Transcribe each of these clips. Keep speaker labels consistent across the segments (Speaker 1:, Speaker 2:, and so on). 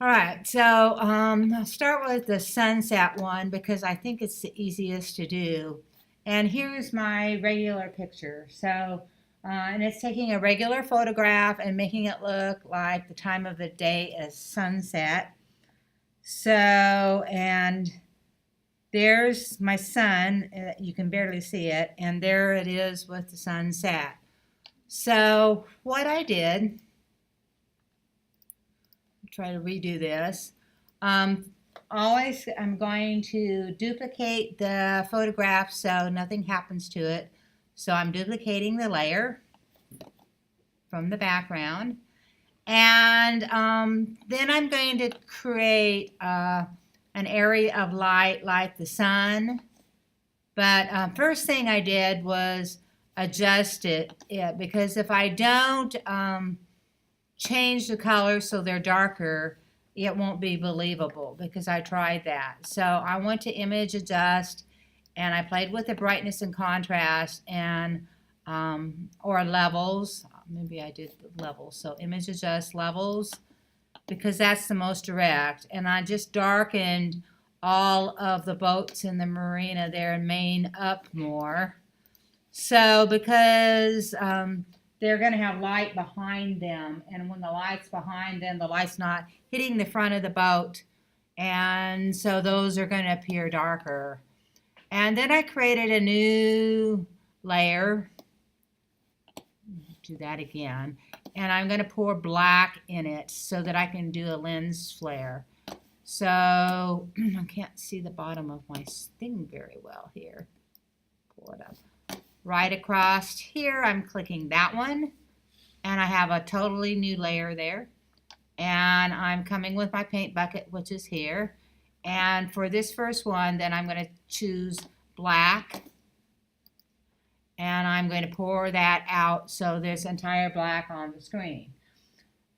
Speaker 1: All right, so I'll start with the sunset one because I think it's the easiest to do. And here's my regular picture. And it's taking a regular photograph and making it look like the time of the day is sunset. And there's my sun. You can barely see it. And there it is with the sunset. So what I did, try to redo this. Always I'm going to duplicate the photograph so nothing happens to it. So I'm duplicating the layer from the background. And then I'm going to create an area of light like the sun. But first thing I did was adjust it because if I don't change the colors so they're darker, it won't be believable because I tried that. So I went to image adjust and I played with the brightness and contrast and or levels. Maybe I did the levels. So image adjust levels because that's the most direct. And I just darkened all of the boats in the marina there in Maine up more. So because they're going to have light behind them, and when the light's behind them, the light's not hitting the front of the boat, and so those are going to appear darker. And then I created a new layer. Do that again, and I'm going to pour black in it so that I can do a lens flare. So I can't see the bottom of my thing very well here. Pull it up. Right across here, I'm clicking that one, and I have a totally new layer there. And I'm coming with my paint bucket, which is here. And for this first one, then I'm going to choose black, and I'm going to pour that out so there's entire black on the screen.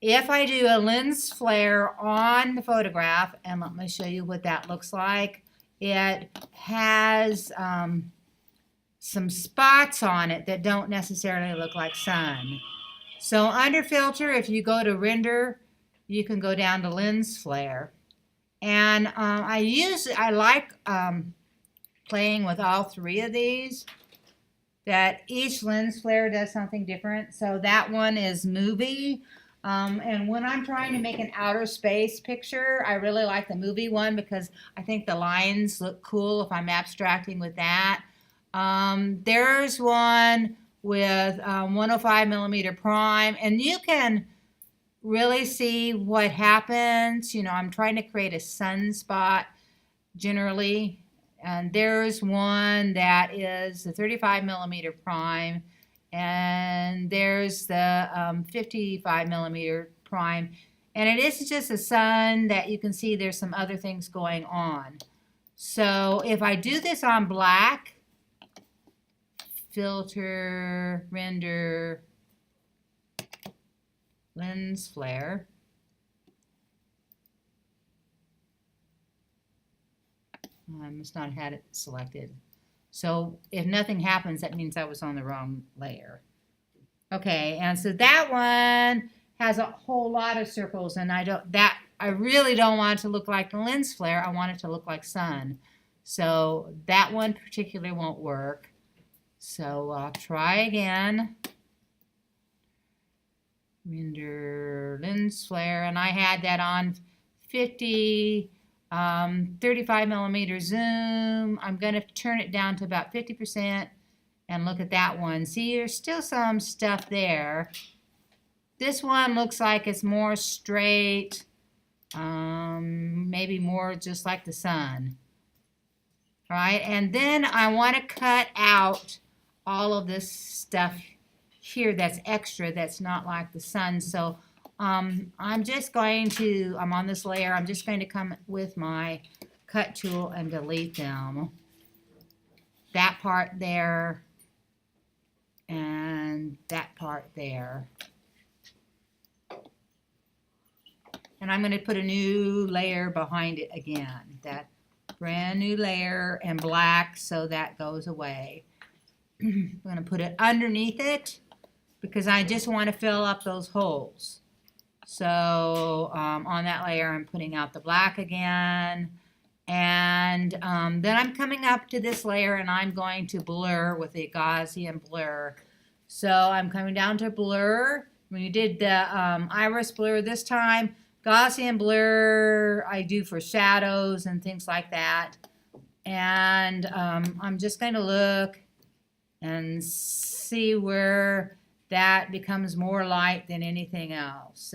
Speaker 1: If I do a lens flare on the photograph, and let me show you what that looks like, it has some spots on it that don't necessarily look like sun. So under filter, if you go to render, you can go down to lens flare. And I like playing with all three of these, that each lens flare does something different. So that one is movie. And when I'm trying to make an outer space picture, I really like the movie one because I think the lines look cool if I'm abstracting with that. There's one with 105 millimeter prime, and you can really see what happens. You know, I'm trying to create a sunspot generally, and there's one that is the 35 millimeter prime, and there's the 55 millimeter prime, and it isn't just the sun that you can see. There's some other things going on. So if I do this on black, filter, render, lens flare. I must not have had it selected. So if nothing happens, that means I was on the wrong layer. Okay, and so that one has a whole lot of circles, and I really don't want it to look like the lens flare. I want it to look like sun. So that one particularly won't work. So I'll try again. Render lens flare, and I had that on 35 millimeter zoom. I'm going to turn it down to about 50% and look at that one. See, there's still some stuff there. This one looks like it's more straight, maybe more just like the sun. All right, and then I want to cut out all of this stuff here that's extra, that's not like the sun. So I'm on this layer, I'm just going to come with my cut tool and delete them. That part there and that part there. And I'm going to put a new layer behind it again. That brand new layer and black, so that goes away. I'm going to put it underneath it because I just want to fill up those holes. So on that layer, I'm putting out the black again. And then I'm coming up to this layer and I'm going to blur with a Gaussian blur. So I'm coming down to blur. When you did the iris blur this time, Gaussian blur I do for shadows and things like that. And I'm just going to look and see where that becomes more light than anything else.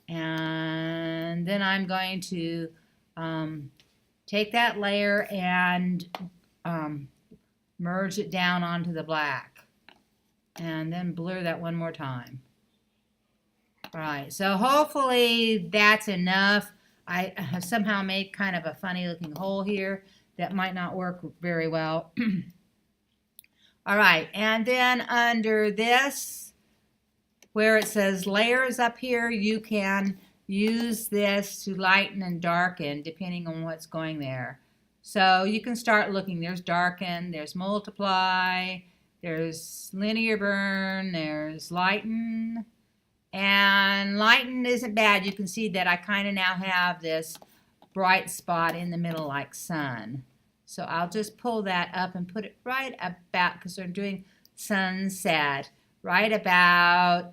Speaker 1: And then I'm going to take that layer and merge it down onto the black. And then blur that one more time. All right, so hopefully that's enough. I have somehow made kind of a funny looking hole here that might not work very well. All right, and then under this, where it says layers up here, you can use this to lighten and darken depending on what's going there. So you can start looking. There's darken, there's multiply, there's linear burn, there's lighten. And lighten isn't bad. You can see that I kind of now have this bright spot in the middle like sun. So I'll just pull that up and put it right about, because they're doing sunset, right about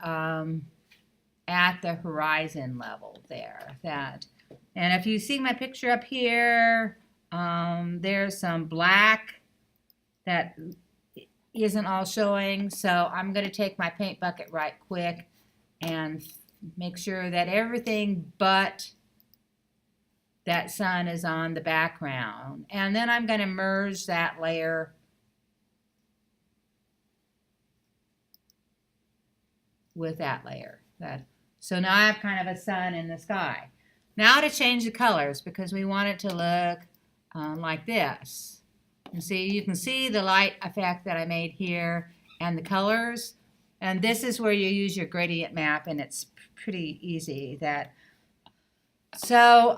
Speaker 1: at the horizon level there. And if you see my picture up here, there's some black that isn't all showing. So I'm going to take my paint bucket right quick and make sure that everything but that sun is on the background. And then I'm going to merge that layer with that layer. So now I have kind of a sun in the sky. Now to change the colors, because we want it to look like this. And see, you can see the light effect that I made here and the colors. And this is where you use your gradient map, and it's pretty easy. So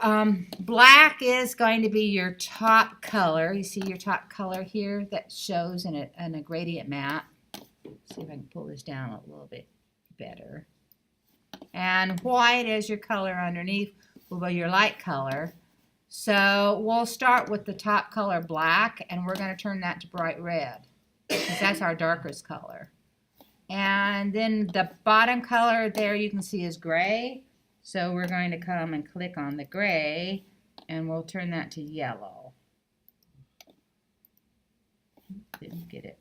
Speaker 1: black is going to be your top color. You see your top color here that shows in a gradient map. Let's see if I can pull this down a little bit better. And white is your color underneath, will be your light color. So we'll start with the top color black, and we're going to turn that to bright red, because that's our darkest color. And then the bottom color there you can see is gray. So we're going to come and click on the gray, and we'll turn that to yellow. Didn't get it.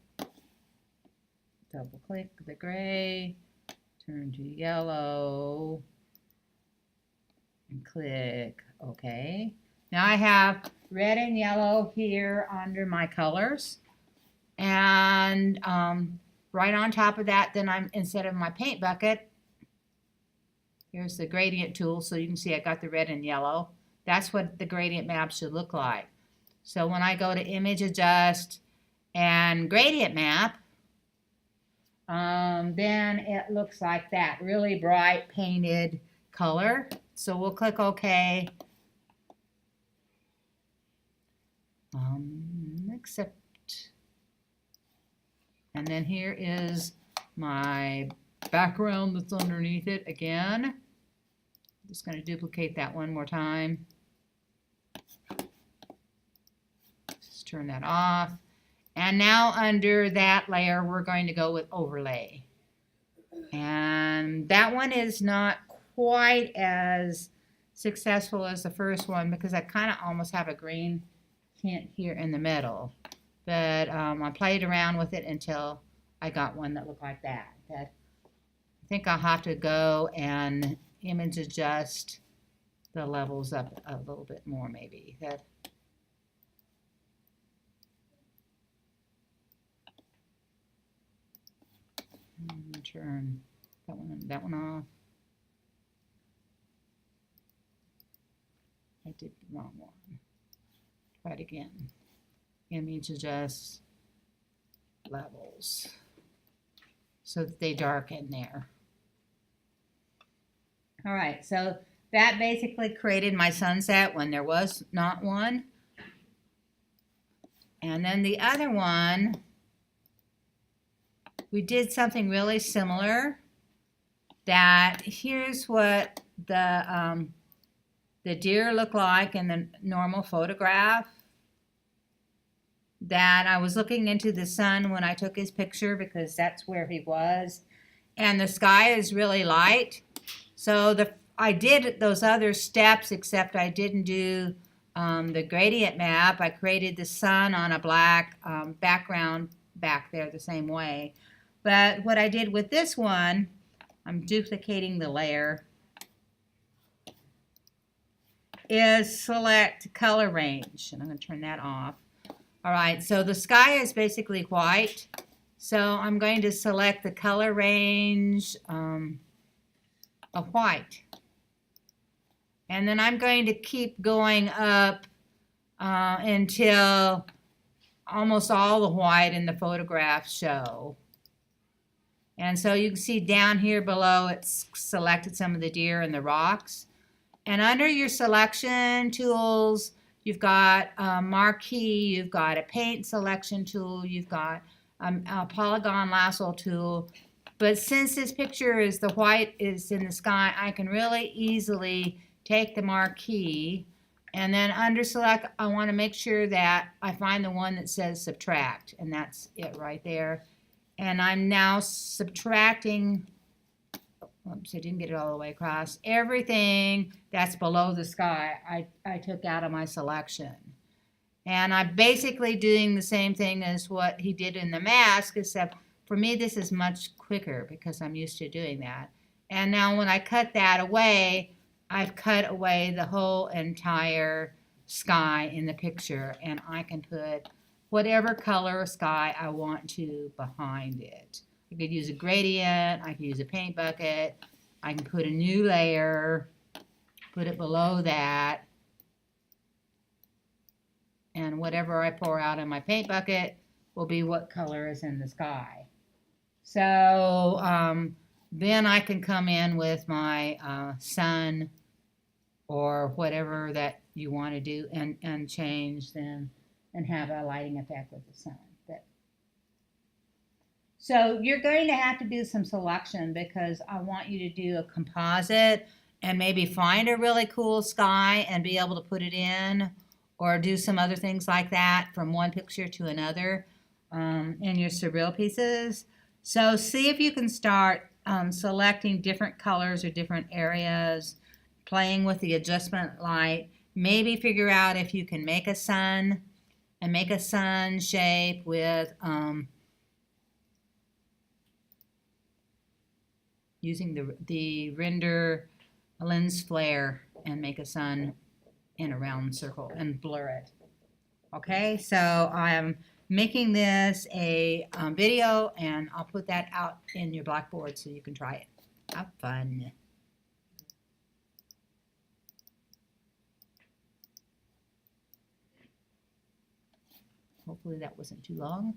Speaker 1: Double click the gray, turn to yellow, and click OK. Now I have red and yellow here under my colors. And right on top of that, then instead of my paint bucket, here's the gradient tool, so you can see I got the red and yellow. That's what the gradient map should look like. So when I go to Image Adjust and Gradient Map, then it looks like that, really bright painted color. So we'll click OK. Accept. And then here is my background that's underneath it again. I'm just going to duplicate that one more time. Just turn that off. And now under that layer, we're going to go with overlay. And that one is not quite as successful as the first one, because I kind of almost have a green tint here in the middle. But I played around with it until I got one that looked like that. I think I'll have to go and image adjust the levels up a little bit more, maybe. Turn that one off. I did the wrong one. Try it again. Image adjust levels so that they darken there. All right, so that basically created my sunset when there was not one. And then the other one, we did something really similar. that here's what the deer look like in the normal photograph. That I was looking into the sun when I took his picture because that's where he was. And the sky is really light. So I did those other steps, except I didn't do the gradient map. I created the sun on a black background back there the same way. But what I did with this one, I'm duplicating the layer, is select color range. And I'm going to turn that off. All right, so the sky is basically white. So I'm going to select the color range of white. And then I'm going to keep going up until almost all the white in the photograph show. And so you can see down here below it's selected some of the deer and the rocks. And under your selection tools, you've got a marquee, you've got a paint selection tool, you've got a polygon lasso tool. But since this picture is the white is in the sky, I can really easily take the marquee and then under select, I want to make sure that I find the one that says subtract, and that's it right there. And I'm now subtracting, oops, I didn't get it all the way across, everything that's below the sky I took out of my selection. And I'm basically doing the same thing as what he did in the mask, except for me this is much quicker because I'm used to doing that. And now when I cut that away, I've cut away the whole entire sky in the picture, and I can put whatever color sky I want to behind it. I could use a gradient, I could use a paint bucket, I can put a new layer, put it below that, and whatever I pour out in my paint bucket will be what color is in the sky. So then I can come in with my sun or whatever that you want to do and change them and have a lighting effect with the sun. So you're going to have to do some selection because I want you to do a composite and maybe find a really cool sky and be able to put it in, or do some other things like that from one picture to another in your surreal pieces. So see if you can start selecting different colors or different areas, playing with the adjustment light. Maybe figure out if you can make a sun and make a sun shape with using the render lens flare and make a sun in a round circle and blur it. Okay, so I am making this a video, and I'll put that out in your Blackboard so you can try it. Have fun. Hopefully that wasn't too long.